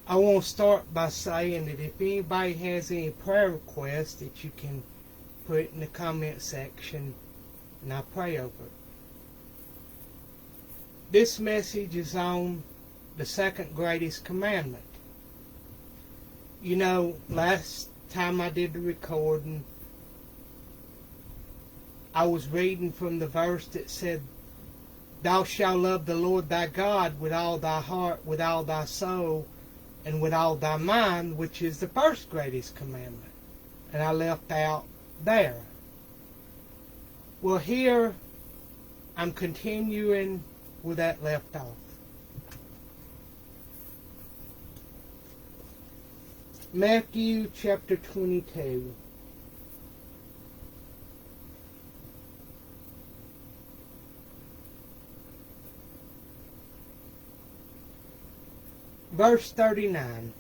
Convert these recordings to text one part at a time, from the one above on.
I want to start by saying that if anybody has any prayer requests, that you can put it in the comment section and I'll pray over it. This message is on the second greatest commandment. You know, last time I did the recording, I was reading from the verse that said, "Thou shalt love the Lord thy God with all thy heart, with all thy soul, and with all thy mind," which is the first greatest commandment. And I left out there. Well, here I'm continuing where that left off. Matthew chapter 22. Verse 39.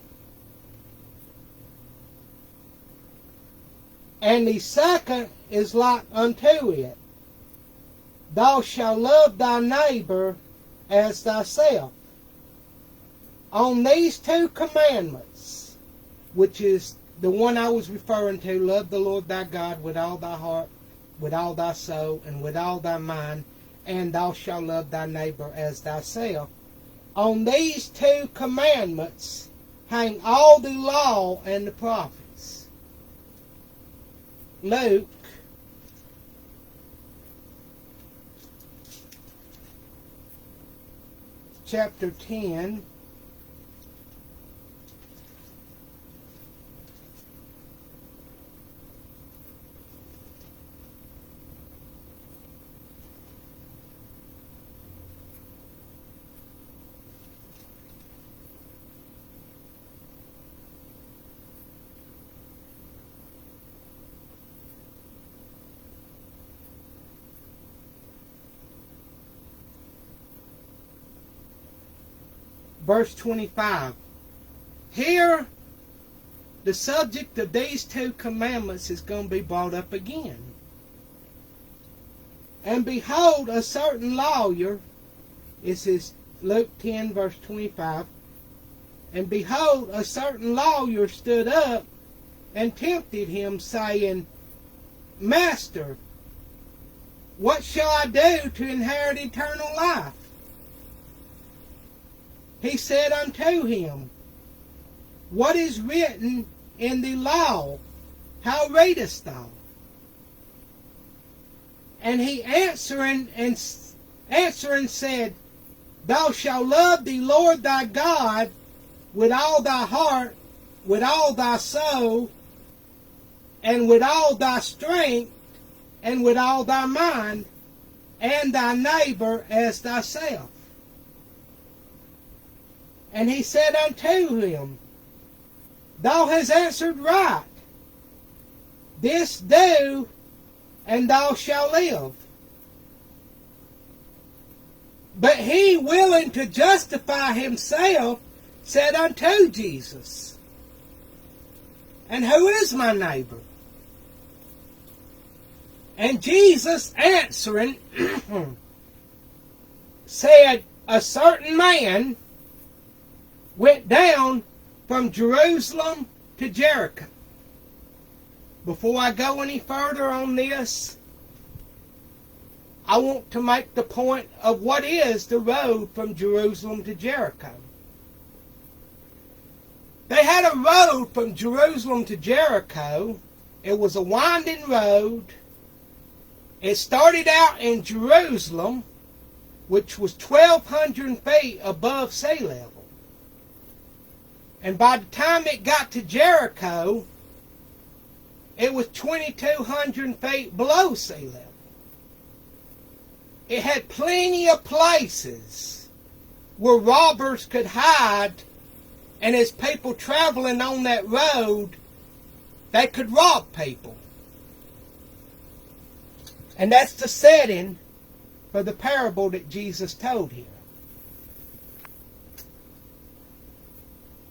And the second is like unto it. Thou shalt love thy neighbor as thyself. On these two commandments, which is the one I was referring to, love the Lord thy God with all thy heart, with all thy soul, and with all thy mind, and thou shalt love thy neighbor as thyself. On these two commandments hang all the law and the prophets. Luke chapter 10. Verse 25. Here, the subject of these two commandments is going to be brought up again. And behold, a certain lawyer, this is Luke 10, verse 25. And behold, a certain lawyer stood up and tempted him, saying, Master, what shall I do to inherit eternal life? He said unto him, What is written in the law? How readest thou? And he answering said, Thou shalt love the Lord thy God with all thy heart, with all thy soul, and with all thy strength, and with all thy mind, and thy neighbor as thyself. And he said unto him, Thou hast answered right. This do, and thou shalt live. But he, willing to justify himself, said unto Jesus, And who is my neighbor? And Jesus answering said, A certain man went down from Jerusalem to Jericho. Before I go any further on this, I want to make the point of what is the road from Jerusalem to Jericho. They had a road from Jerusalem to Jericho. It was a winding road. It started out in Jerusalem, which was 1,200 feet above sea level. And by the time it got to Jericho, it was 2,200 feet below sea level. It had plenty of places where robbers could hide, and as people traveling on that road, they could rob people. And that's the setting for the parable that Jesus told here.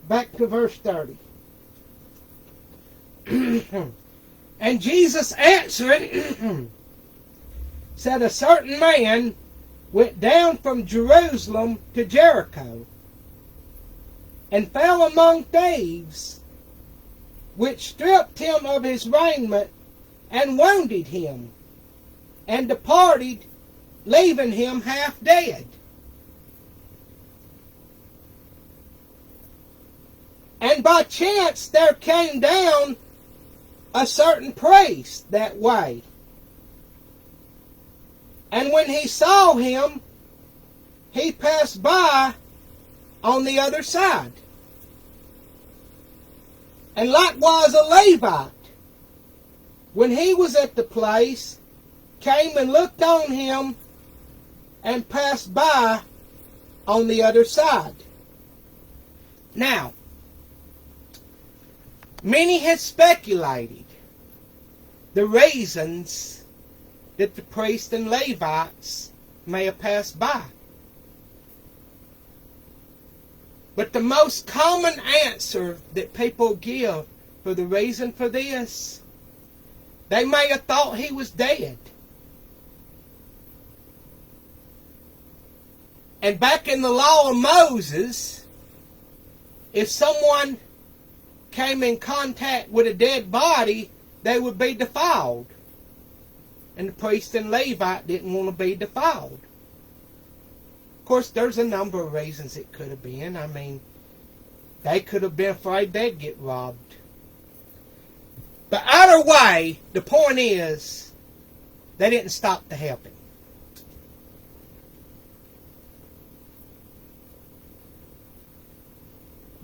Back to verse 30. And Jesus answering said, A certain man went down from Jerusalem to Jericho, and fell among thieves, which stripped him of his raiment, and wounded him, and departed, leaving him half dead. And by chance there came down a certain priest that way. And when he saw him, he passed by on the other side. And likewise a Levite, when he was at the place, came and looked on him and passed by on the other side. Now, many had speculated the reasons that the priests and Levites may have passed by. But the most common answer that people give for the reason for this, they may have thought he was dead. And back in the law of Moses, if someone came in contact with a dead body, they would be defiled. And the priest and Levite didn't want to be defiled. Of course, there's a number of reasons it could have been. I mean, they could have been afraid they'd get robbed. But either way, the point is, they didn't stop to help him.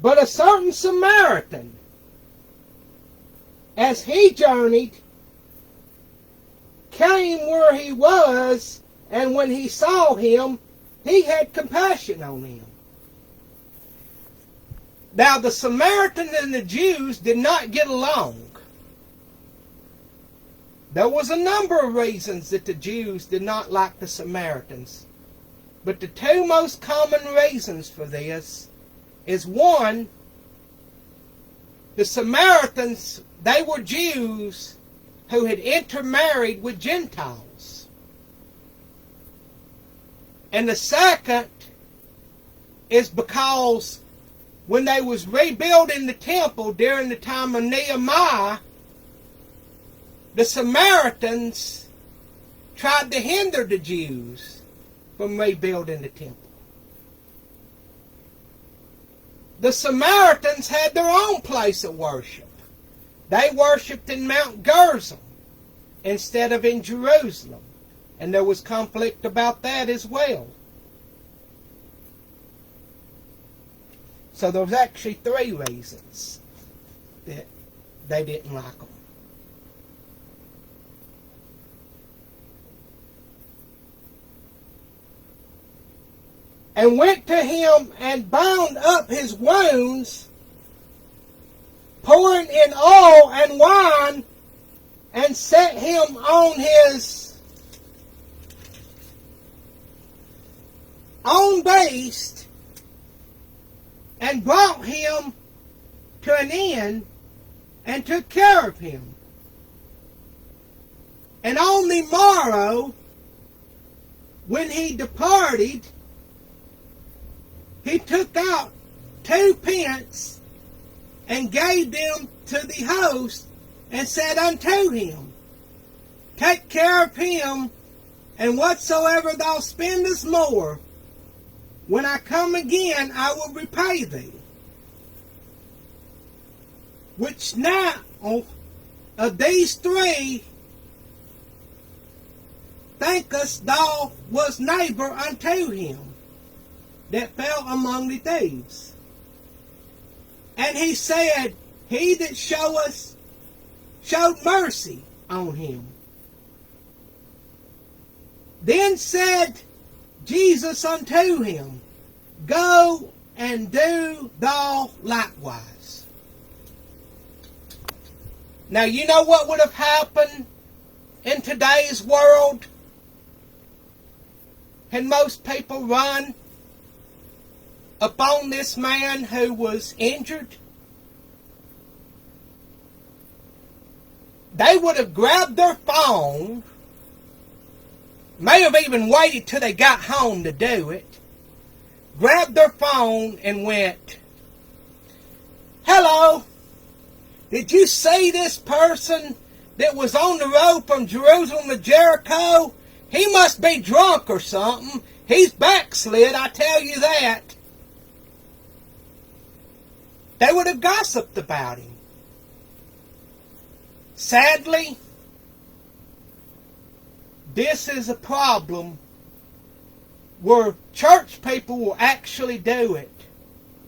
But a certain Samaritan, as he journeyed, came where he was, and when he saw him, he had compassion on him. Now the Samaritans and the Jews did not get along. There was a number of reasons that the Jews did not like the Samaritans. But the two most common reasons for this is, one, the Samaritans, they were Jews who had intermarried with Gentiles. And the second is because when they was rebuilding the temple during the time of Nehemiah, the Samaritans tried to hinder the Jews from rebuilding the temple. The Samaritans had their own place of worship. They worshipped in Mount Gerizim instead of in Jerusalem. And there was conflict about that as well. So there was actually three reasons that they didn't like them. And went to him and bound up his wounds, pouring in oil and wine, and set him on his own beast, and brought him to an inn, and took care of him. And on the morrow, when he departed, he took out 2 pence and gave them to the host, and said unto him, Take care of him, and whatsoever thou spendest more, when I come again, I will repay thee. Which now of these 3 thinkest thou was neighbor unto him that fell among the thieves? And he said, He that showed mercy on him. Then said Jesus unto him, Go and do thou likewise. Now you know what would have happened in today's world? Had most people run upon this man who was injured? They would have grabbed their phone, may have even waited till they got home to do it, grabbed their phone and went, Hello, did you see this person that was on the road from Jerusalem to Jericho? He must be drunk or something. He's backslid, I tell you that. They would have gossiped about him. Sadly, this is a problem where church people will actually do it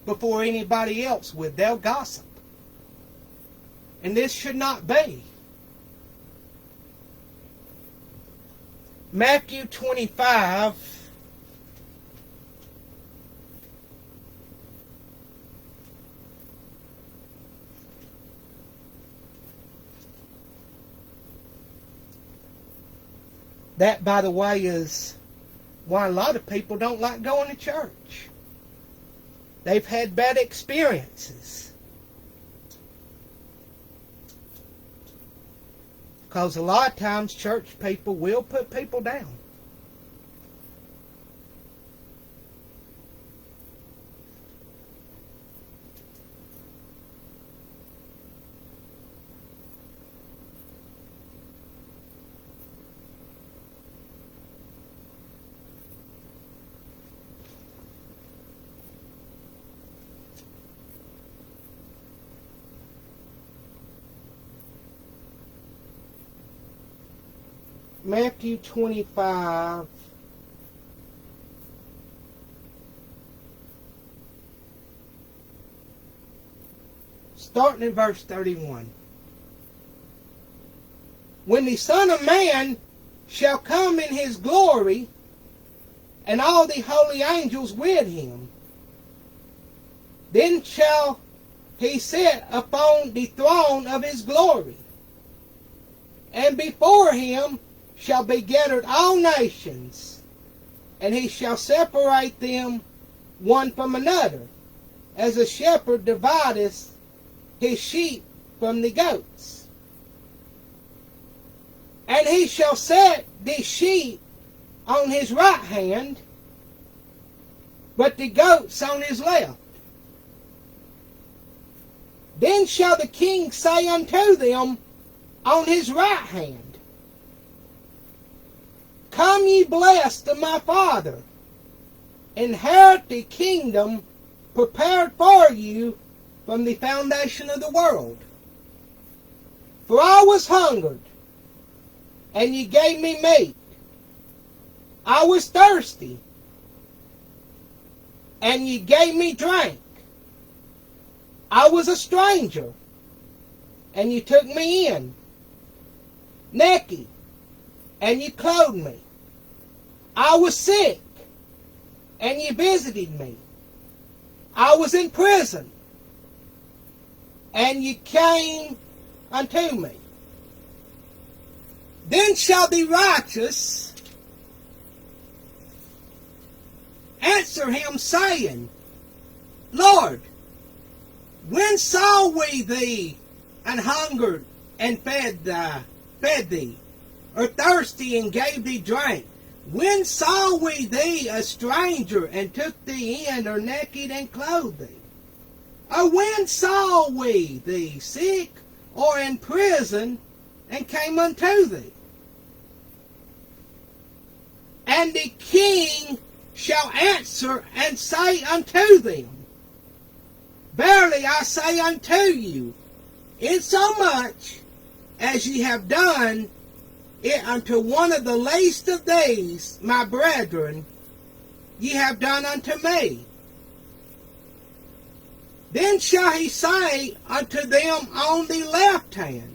before anybody else would. They'll gossip. And this should not be. Matthew 25. That, by the way, is why a lot of people don't like going to church. They've had bad experiences. Because a lot of times church people will put people down. Matthew 25. Starting in verse 31. When the Son of Man shall come in his glory, and all the holy angels with him, then shall he sit upon the throne of his glory. And before him shall be gathered all nations, and he shall separate them one from another, as a shepherd divideth his sheep from the goats. And he shall set the sheep on his right hand, but the goats on his left. Then shall the king say unto them on his right hand, Come ye blessed of my Father, inherit the kingdom prepared for you from the foundation of the world. For I was hungered, and ye gave me meat. I was thirsty, and ye gave me drink. I was a stranger, and ye took me in. Naked, and ye clothed me. I was sick, and ye visited me. I was in prison, and ye came unto me. Then shall the righteous answer him, saying, Lord, when saw we thee and hungered and fed thee, or thirsty and gave thee drink? When saw we thee a stranger and took thee in, or naked and clothed thee? Or when saw we thee sick or in prison and came unto thee? And the king shall answer and say unto them, Verily I say unto you, insomuch as ye have done it unto one of the least of these, my brethren, ye have done unto me. Then shall he say unto them on the left hand,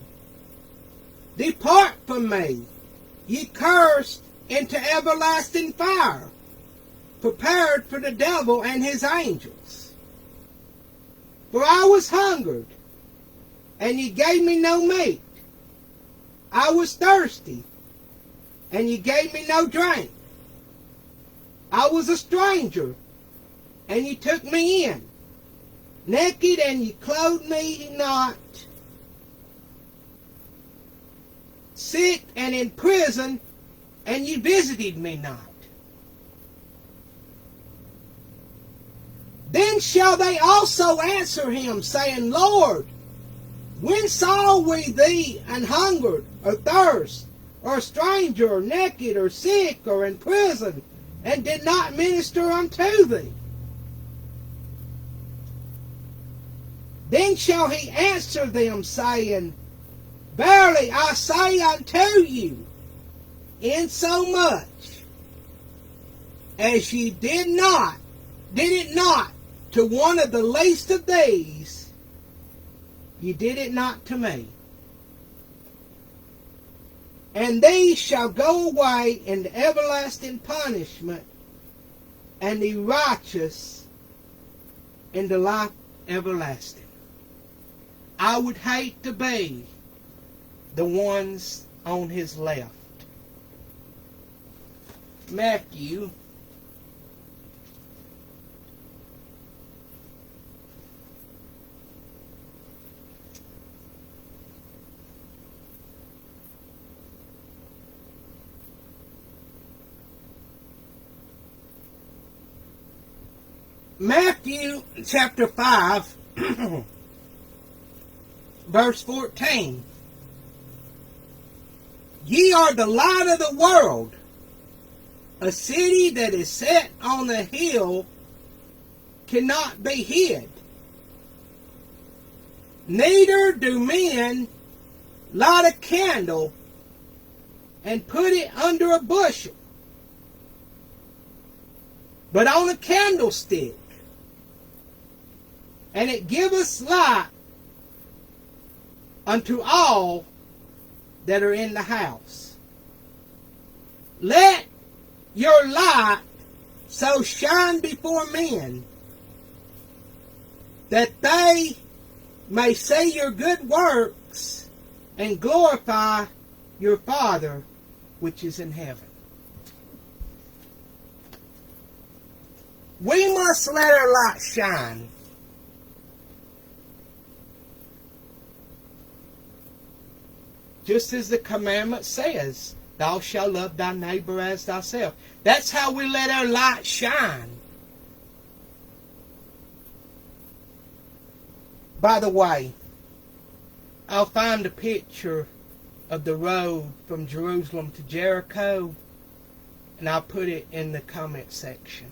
Depart from me, ye cursed, into everlasting fire, prepared for the devil and his angels. For I was hungered, and ye gave me no meat. I was thirsty, and ye gave me no drink. I was a stranger, and ye took me in. Naked, and ye clothed me not. Sick and in prison, and ye visited me not. Then Then shall they also answer him, saying, Lord, when saw we thee an hungered, or thirst, or a stranger, or naked, or sick, or in prison, and did not minister unto thee? Then shall he answer them, saying, Verily I say unto you, insomuch as ye did it not to one of the least of these, ye did it not to me. And these shall go away into everlasting punishment, and the righteous into life everlasting. I would hate to be the ones on his left. Matthew chapter 5 verse 14. Ye are the light of the world. A city that is set on a hill cannot be hid. Neither do men light a candle and put it under a bushel, but on a candlestick, and it giveth light unto all that are in the house. Let your light so shine before men, that they may see your good works and glorify your Father which is in heaven. We must let our light shine. Just as the commandment says, thou shalt love thy neighbor as thyself. That's how we let our light shine. By the way, I'll find a picture of the road from Jerusalem to Jericho, and I'll put it in the comment section.